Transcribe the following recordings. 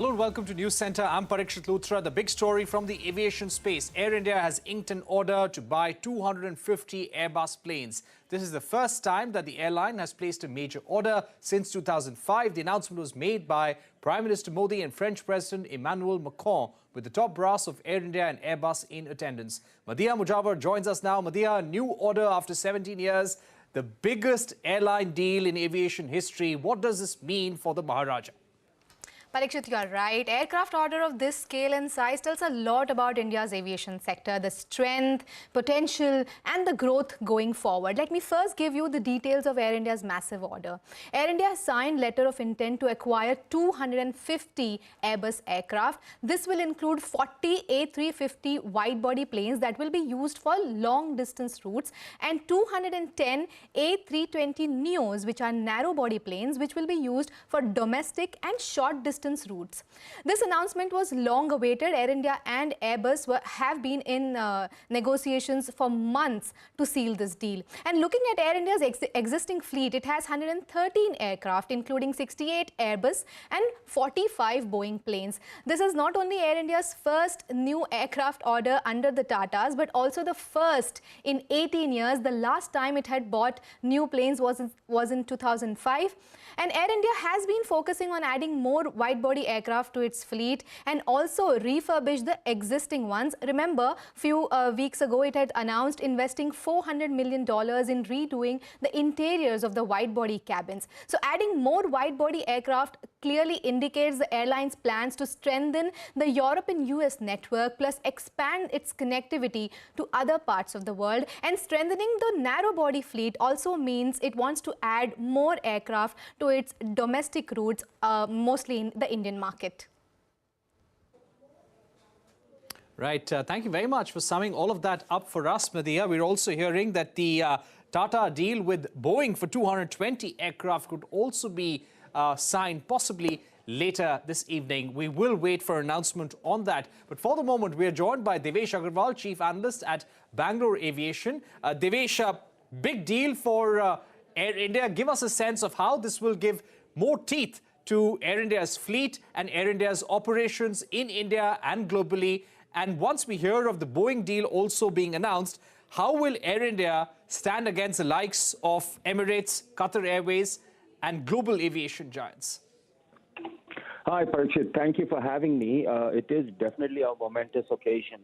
Hello and welcome to Newscentre. I'm Parikshit Luthra. The big story from the aviation space. Air India has inked an order to buy 250 Airbus planes. This is the first time that the airline has placed a major order since 2005. The announcement was made by Prime Minister Modi and French President Emmanuel Macron, with the top brass of Air India and Airbus in attendance. Madhya Mujawar joins us now. Madhya, a new order after 17 years, the biggest airline deal in aviation history. What does this mean for the Maharaja? Parikshit, you are right. Aircraft order of this scale and size tells a lot about India's aviation sector, the strength, potential and the growth going forward. Let me first give you the details of Air India's massive order. Air India has signed letter of intent to acquire 250 Airbus aircraft. This will include 40 A350 wide-body planes that will be used for long-distance routes and 210 A320 Neos, which are narrow-body planes, which will be used for domestic and short-distance routes. This announcement was long awaited. Air India and Airbus have been in negotiations for months to seal this deal. And looking at Air India's existing fleet, it has 113 aircraft, including 68 Airbus and 45 Boeing planes. This is not only Air India's first new aircraft order under the Tatas, but also the first in 18 years. The last time it had bought new planes was in 2005. And Air India has been focusing on adding more wide-body aircraft to its fleet and also refurbish the existing ones. Remember, few weeks ago, it had announced investing $400 million in redoing the interiors of the wide-body cabins. So adding more wide-body aircraft clearly indicates the airline's plans to strengthen the Europe and US network, plus expand its connectivity to other parts of the world. And strengthening the narrow-body fleet also means it wants to add more aircraft to its domestic routes, mostly in the Indian market. Right. Thank you very much for summing all of that up for us, Madhya. We're also hearing that the Tata deal with Boeing for 220 aircraft could also be signed possibly later this evening. We will wait for an announcement on that. But for the moment, we are joined by Devesh Agarwal, Chief Analyst at Bangalore Aviation. Devesh, big deal for Air India. Give us a sense of how this will give more teeth to Air India's fleet and Air India's operations in India and globally. And once we hear of the Boeing deal also being announced, how will Air India stand against the likes of Emirates, Qatar Airways and global aviation giants? Hi, Parikshit. Thank you for having me. It is definitely a momentous occasion.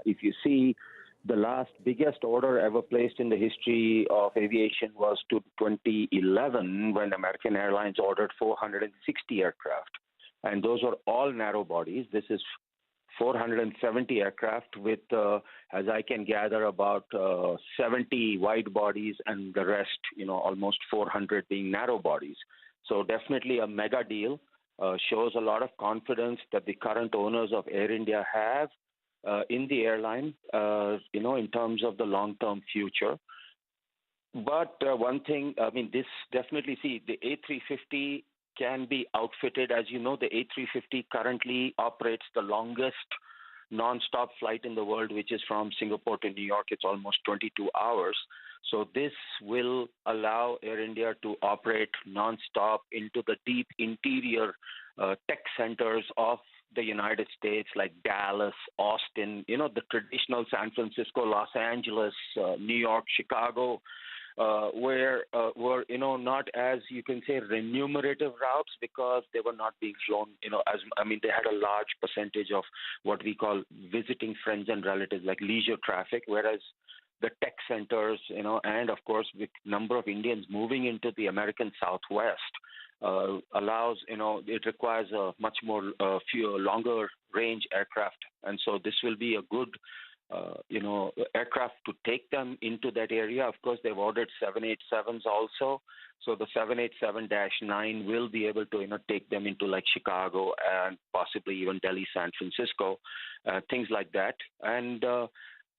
If you see, the last biggest order ever placed in the history of aviation was to 2011, when American Airlines ordered 460 aircraft. And those were all narrow bodies. This is 470 aircraft with, as I can gather, about 70 wide bodies and the rest, almost 400 being narrow bodies. So definitely a mega deal. Shows a lot of confidence that the current owners of Air India have in the airline, in terms of the long-term future. But one thing, this definitely, the A350 can be outfitted. As you know, the A350 currently operates the longest non-stop flight in the world, which is from Singapore to New York. It's almost 22 hours. So this will allow Air India to operate non-stop into the deep interior tech centers of the United States, like Dallas, Austin, the traditional San Francisco, Los Angeles, New York, Chicago, where were, not as, you can say, remunerative routes, because they were not being flown, they had a large percentage of what we call visiting friends and relatives, like leisure traffic, whereas the tech centers, and of course, with number of Indians moving into the American Southwest, allows, it requires a much more, longer range aircraft. And so this will be a good, aircraft to take them into that area. Of course, they've ordered 787s also. So the 787-9 will be able to, take them into like Chicago and possibly even Delhi, San Francisco, things like that. And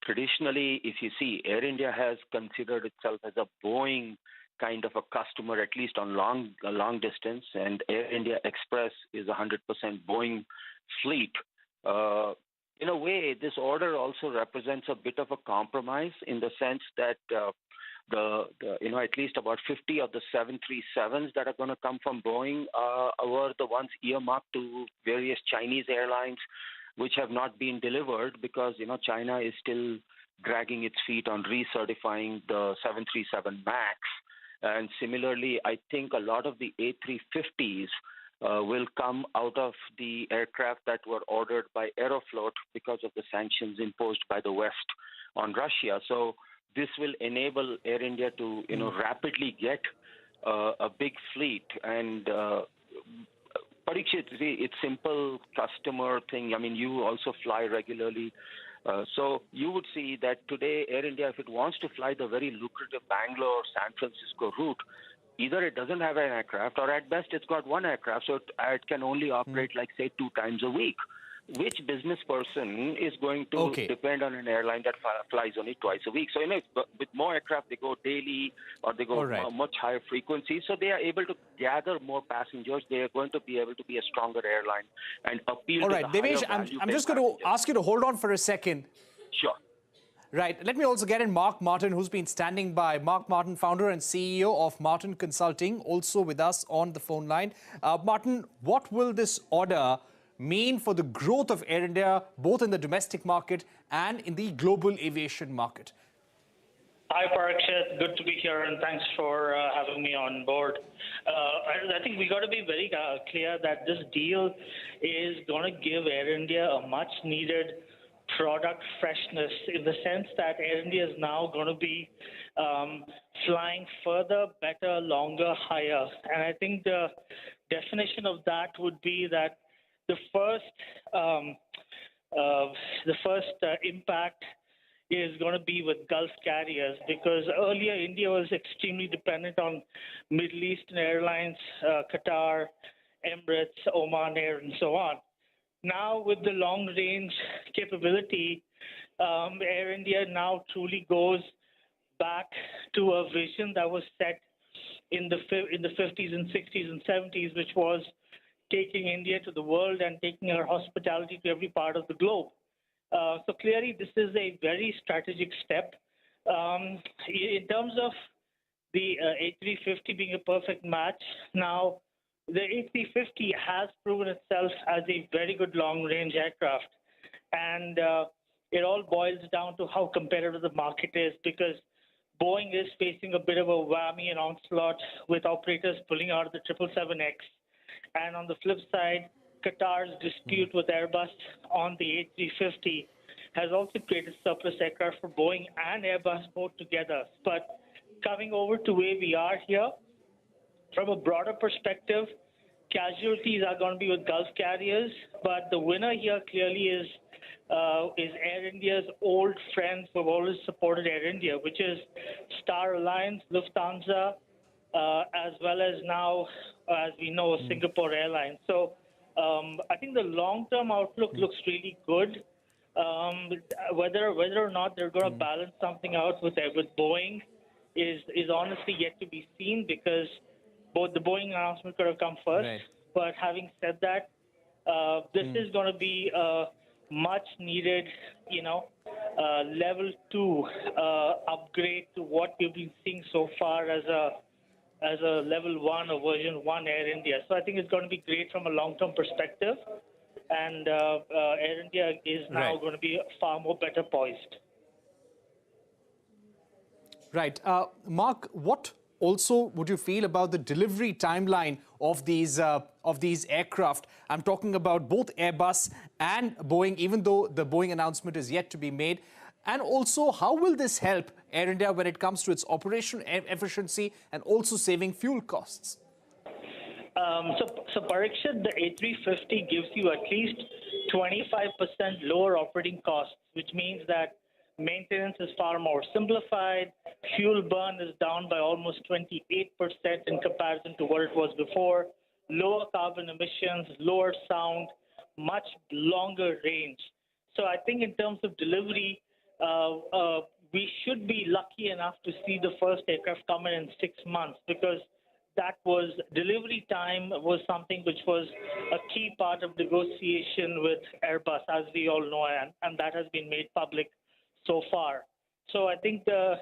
traditionally, if you see, Air India has considered itself as a Boeing kind of a customer, at least on long distance, and Air India Express is 100% Boeing fleet. In a way, this order also represents a bit of a compromise, in the sense that at least about 50 of the 737s that are going to come from Boeing were the ones earmarked to various Chinese airlines, which have not been delivered because, China is still dragging its feet on recertifying the 737 MAX. And similarly, I think a lot of the A350s will come out of the aircraft that were ordered by Aeroflot because of the sanctions imposed by the West on Russia. So this will enable Air India to, rapidly get a big fleet. And Parikshit, it's simple customer thing. I mean, you also fly regularly. So you would see that today Air India, if it wants to fly the very lucrative Bangalore-San Francisco route, either it doesn't have an aircraft or at best it's got one aircraft, so it can only operate say 2 times a week. Which business person is going to depend on an airline that flies only twice a week? So, with more aircraft, they go daily or they go much higher frequency. So they are able to gather more passengers. They are going to be able to be a stronger airline and appeal to the Devesh, higher value I'm just going to ask you to hold on for a second. Sure. Right. Let me also get in Mark Martin, who's been standing by. Mark Martin, founder and CEO of Martin Consulting, also with us on the phone line. Martin, what will this order mean for the growth of Air India, both in the domestic market and in the global aviation market? Hi, Parikshit. Good to be here, and thanks for having me on board. I think we got to be very clear that this deal is going to give Air India a much-needed product freshness in the sense that Air India is now going to be flying further, better, longer, higher. And I think the definition of that would be that the first impact is going to be with Gulf carriers, because earlier India was extremely dependent on Middle Eastern airlines, Qatar, Emirates, Oman Air, and so on. Now, with the long-range capability, Air India now truly goes back to a vision that was set in the 50s and 60s and 70s, which was taking India to the world and taking our hospitality to every part of the globe. So clearly, this is a very strategic step. In terms of the A350 being a perfect match, now the A350 has proven itself as a very good long-range aircraft. And it all boils down to how competitive the market is, because Boeing is facing a bit of a whammy and onslaught with operators pulling out of the 777X. And on the flip side, Qatar's dispute with Airbus on the A350 has also created surplus aircraft for Boeing and Airbus both together. But coming over to where we are here, from a broader perspective, casualties are going to be with Gulf carriers, but the winner here clearly is Air India's old friends who have always supported Air India, which is Star Alliance, Lufthansa, as well as now, as we know, Singapore Airlines. So I think the long-term outlook looks really good. Whether or not they're going to balance something out with Boeing is honestly yet to be seen, because both the Boeing announcement could have come first. Right. But having said that, this is going to be a much-needed, level 2 upgrade to what we've been seeing so far as a level 1 or version 1 Air India. So I think it's going to be great from a long-term perspective, and Air India is now going to be far more better poised. Right. Mark, what also would you feel about the delivery timeline of these aircraft? I'm talking about both Airbus and Boeing, even though the Boeing announcement is yet to be made. And also, how will this help Air India when it comes to its operational efficiency and also saving fuel costs? So Parikshit, the A350 gives you at least 25% lower operating costs, which means that maintenance is far more simplified. Fuel burn is down by almost 28% in comparison to what it was before. Lower carbon emissions, lower sound, much longer range. So I think in terms of delivery, we should be lucky enough to see the first aircraft come in 6 months, because that was delivery time was something which was a key part of negotiation with Airbus, as we all know, and that has been made public so far. So I think the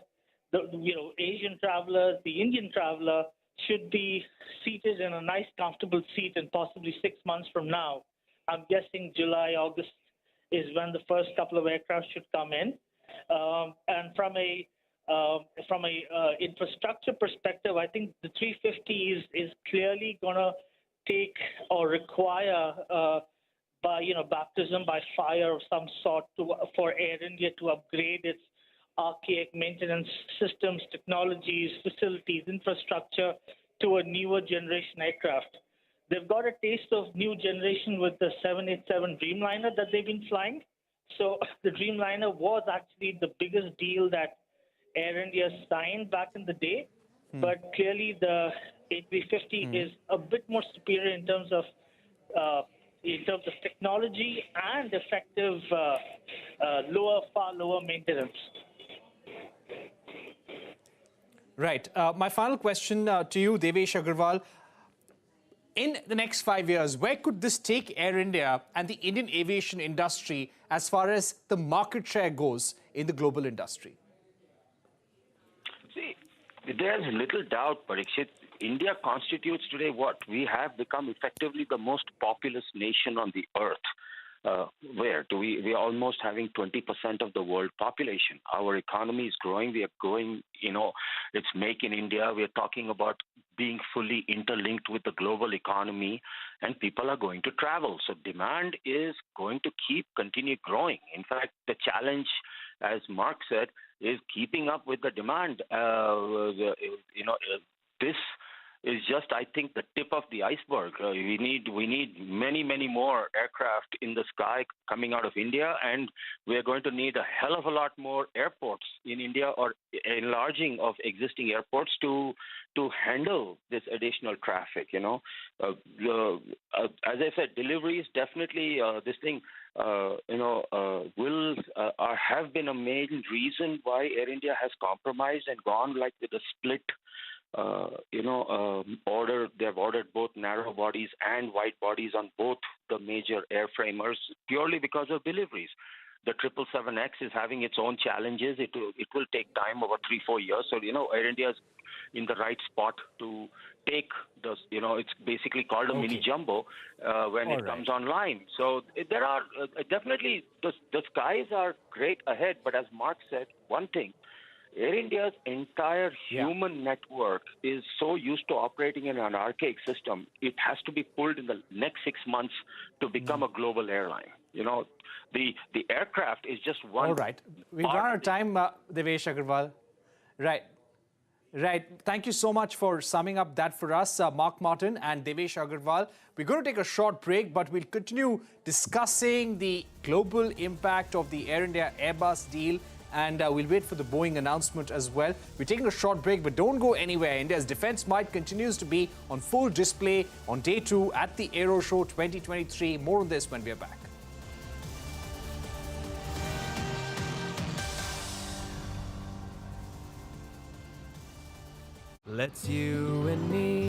the Asian travelers, the Indian traveler should be seated in a nice, comfortable seat, and possibly 6 months from now, I'm guessing July, August is when the first couple of aircraft should come in. And from a infrastructure perspective, I think the 350 is clearly going to take or require baptism by fire of some sort for Air India to upgrade its archaic maintenance systems, technologies, facilities, infrastructure to a newer generation aircraft. They've got a taste of new generation with the 787 Dreamliner that they've been flying. So the Dreamliner was actually the biggest deal that Air India signed back in the day. But clearly the A350 is a bit more superior in terms of technology and effective far lower maintenance. Right. My final question to you, Devesh Agarwal. In the next 5 years, where could this take Air India and the Indian aviation industry as far as the market share goes in the global industry? See, there's little doubt, Parikshit. India constitutes today what? We have become effectively the most populous nation on the earth. We are almost having 20% of the world population. Our economy is growing. We are growing, it's make in India. We are talking about being fully interlinked with the global economy, and people are going to travel. So demand is going to continue growing. In fact, the challenge, as Mark said, is keeping up with the demand. This is just, I think, the tip of the iceberg. We need many, many more aircraft in the sky coming out of India, and we're going to need a hell of a lot more airports in India, or enlarging of existing airports to handle this additional traffic. As I said, deliveries definitely have been a main reason why Air India has compromised and gone like with a split. They've ordered both narrow bodies and wide bodies on both the major airframers purely because of deliveries. The 777X is having its own challenges. It will take time, over 3-4 years. So, Air India is in the right spot to take the, it's basically called a mini jumbo when it comes online. So there are definitely, the skies are great ahead. But as Mark said, one thing, Air India's entire human network is so used to operating in an archaic system, it has to be pulled in the next 6 months to become a global airline. The aircraft is just one. All right. We've run out of time, Devesh Agarwal. Right. Thank you so much for summing up that for us, Mark Martin and Devesh Agarwal. We're going to take a short break, but we'll continue discussing the global impact of the Air India Airbus deal, and we'll wait for the Boeing announcement as well. We're taking a short break, but don't go anywhere. India's defense might continues to be on full display on day 2 at the Aero Show 2023. More on this when we're back. Let's you and me